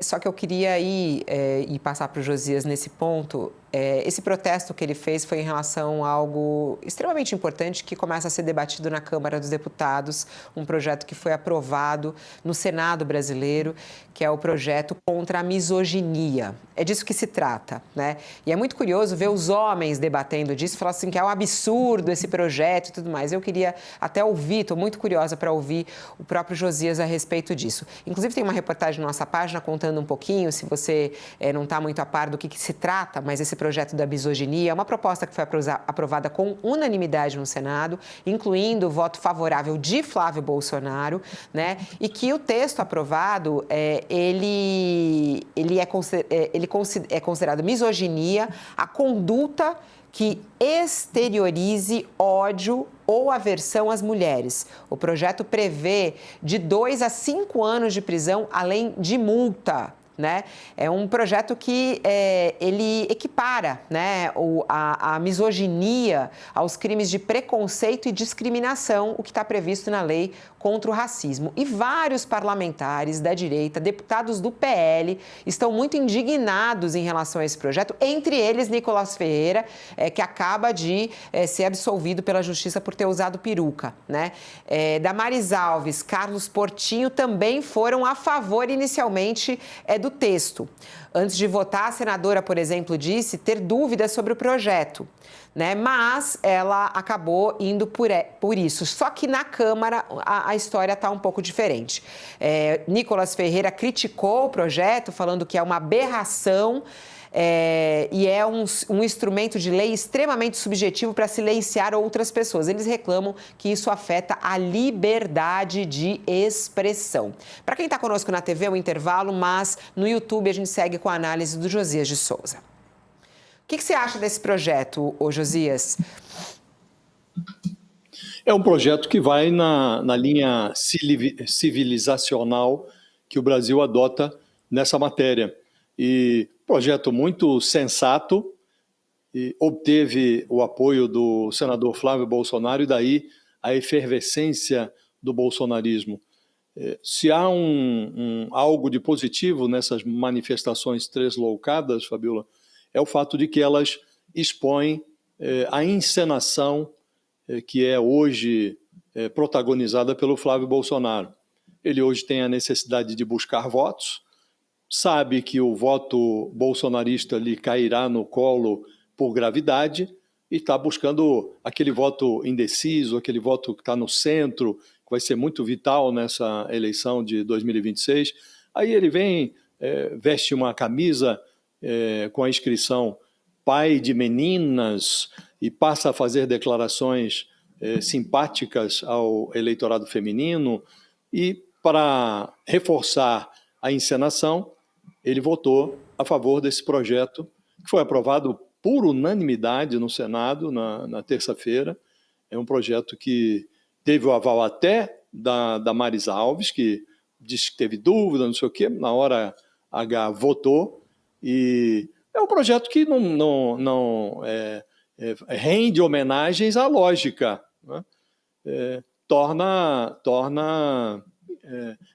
só que eu queria ir e passar para o Josias nesse ponto. Esse protesto que ele fez foi em relação a algo extremamente importante que começa a ser debatido na Câmara dos Deputados, um projeto que foi aprovado no Senado brasileiro, que é o projeto contra a misoginia. É disso que se trata, né? E é muito curioso ver os homens debatendo disso, falar assim que é um absurdo esse projeto e tudo mais. Eu queria até ouvir, estou muito curiosa para ouvir o próprio Josias a respeito disso. Inclusive tem uma reportagem na nossa página contando um pouquinho, se você não está muito a par do que se trata, mas esse projeto da misoginia é uma proposta que foi aprovada com unanimidade no Senado, incluindo o voto favorável de Flávio Bolsonaro, né? E que o texto aprovado, ele é considerado misoginia, a conduta que exteriorize ódio ou aversão às mulheres. O projeto prevê de 2 a 5 anos de prisão, além de multa. Né? É um projeto que ele equipara, né, a misoginia aos crimes de preconceito e discriminação, o que está previsto na lei contra o racismo. E vários parlamentares da direita, deputados do PL, estão muito indignados em relação a esse projeto, entre eles Nicolas Ferreira, que acaba de ser absolvido pela Justiça por ter usado peruca. Né? Damares Alves, Carlos Portinho também foram a favor inicialmente do texto. Antes de votar, a senadora, por exemplo, disse ter dúvidas sobre o projeto, né? Mas ela acabou indo por isso. Só que na Câmara a história está um pouco diferente. Nicolas Ferreira criticou o projeto, falando que é uma aberração e é um instrumento de lei extremamente subjetivo para silenciar outras pessoas. Eles reclamam que isso afeta a liberdade de expressão. Para quem está conosco na TV, é um intervalo, mas no YouTube a gente segue com a análise do Josias de Souza. O que você acha desse projeto, Josias? É um projeto que vai na linha civilizacional que o Brasil adota nessa matéria. E projeto muito sensato, e obteve o apoio do senador Flávio Bolsonaro e daí a efervescência do bolsonarismo. Se há algo de positivo nessas manifestações tresloucadas, Fabiola, é o fato de que elas expõem a encenação que é hoje protagonizada pelo Flávio Bolsonaro. Ele hoje tem a necessidade de buscar votos, sabe que o voto bolsonarista lhe cairá no colo por gravidade e está buscando aquele voto indeciso, aquele voto que está no centro, que vai ser muito vital nessa eleição de 2026. Aí ele vem, veste uma camisa com a inscrição pai de meninas e passa a fazer declarações simpáticas ao eleitorado feminino e, para reforçar a encenação, ele votou a favor desse projeto, que foi aprovado por unanimidade no Senado na terça-feira. É um projeto que teve o aval até da Damares Alves, que disse que teve dúvida, não sei o quê, na hora H votou, e é um projeto que não rende homenagens à lógica, né?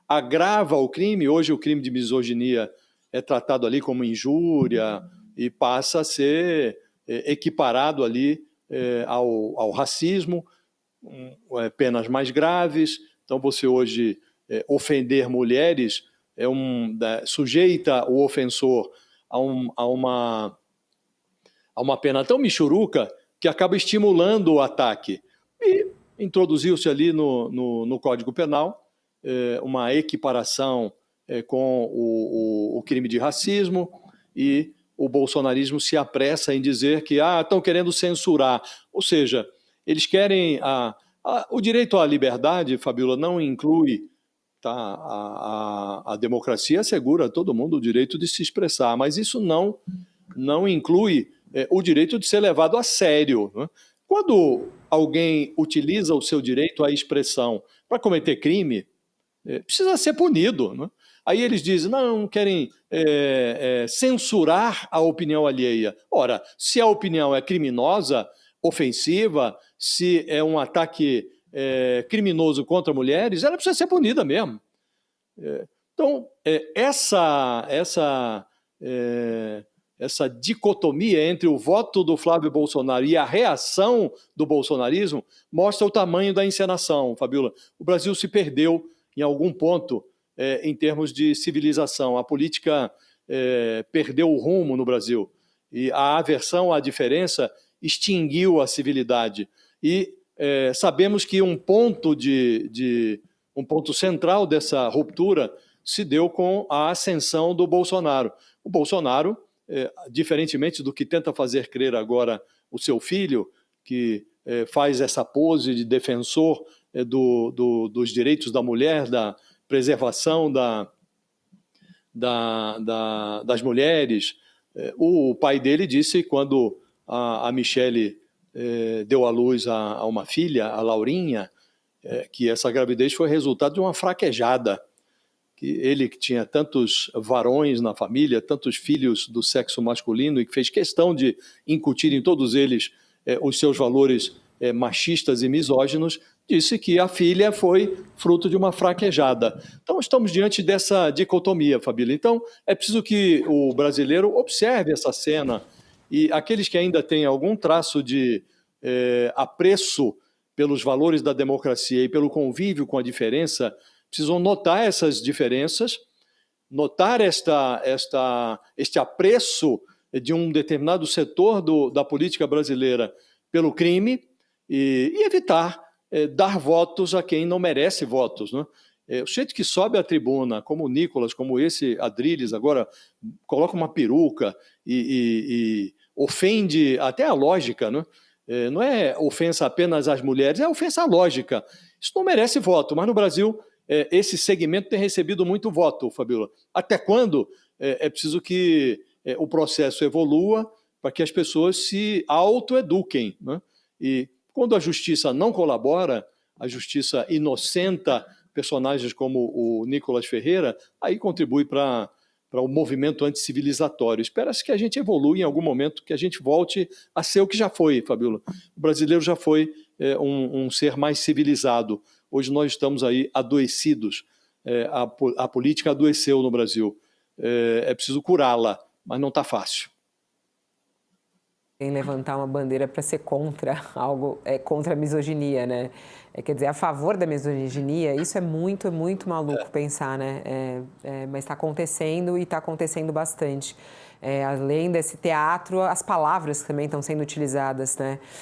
Agrava o crime. Hoje o crime de misoginia é tratado ali como injúria e passa a ser equiparado ali ao racismo, penas mais graves. Então você hoje ofender mulheres sujeita o ofensor a uma pena tão michuruca que acaba estimulando o ataque. E introduziu-se ali no Código Penal uma equiparação com o crime de racismo, e o bolsonarismo se apressa em dizer que estão querendo censurar. Ou seja, eles querem... o direito à liberdade, Fabiola, não inclui... Tá? A democracia assegura a todo mundo o direito de se expressar, mas isso não inclui o direito de ser levado a sério, né? Quando alguém utiliza o seu direito à expressão para cometer crime, precisa ser punido, né? Aí eles dizem, não querem censurar a opinião alheia. Ora, se a opinião é criminosa, ofensiva, se é um ataque criminoso contra mulheres, ela precisa ser punida mesmo. Então, essa dicotomia entre o voto do Flávio Bolsonaro e a reação do bolsonarismo mostra o tamanho da encenação, Fabiola. O Brasil se perdeu em algum ponto em termos de civilização. A política perdeu o rumo no Brasil e a aversão à diferença extinguiu a civilidade. E sabemos que um ponto central dessa ruptura se deu com a ascensão do Bolsonaro. O Bolsonaro, diferentemente do que tenta fazer crer agora o seu filho, que faz essa pose de defensor dos direitos da mulher, da preservação das mulheres. O pai dele disse, quando a Michele deu à luz a uma filha, a Laurinha, que essa gravidez foi resultado de uma fraquejada, que ele que tinha tantos varões na família, tantos filhos do sexo masculino, e que fez questão de incutir em todos eles os seus valores machistas e misóginos, disse que a filha foi fruto de uma fraquejada. Então, estamos diante dessa dicotomia, Fabíola. Então, é preciso que o brasileiro observe essa cena, e aqueles que ainda têm algum traço de apreço pelos valores da democracia e pelo convívio com a diferença, precisam notar essas diferenças, notar este apreço de um determinado setor da política brasileira pelo crime e evitar dar votos a quem não merece votos, né? O sujeito que sobe à tribuna, como o Nicolas, como esse Adrilles, agora coloca uma peruca e ofende até a lógica, né? Não é ofensa apenas às mulheres, é ofensa à lógica. Isso não merece voto, mas no Brasil esse segmento tem recebido muito voto, Fabiola. Até quando é preciso que o processo evolua para que as pessoas se autoeduquem, né? E quando a justiça não colabora, a justiça inocenta personagens como o Nicolas Ferreira, aí contribui para o movimento anticivilizatório. Espera-se que a gente evolua em algum momento, que a gente volte a ser o que já foi, Fabiola. O brasileiro já foi um ser mais civilizado. Hoje nós estamos aí adoecidos. A política adoeceu no Brasil. É preciso curá-la, mas não está fácil. Em levantar uma bandeira para ser contra algo, contra a misoginia, né? Quer dizer, a favor da misoginia, isso é muito maluco pensar, né? Mas está acontecendo e está acontecendo bastante. Além desse teatro, as palavras também estão sendo utilizadas, né?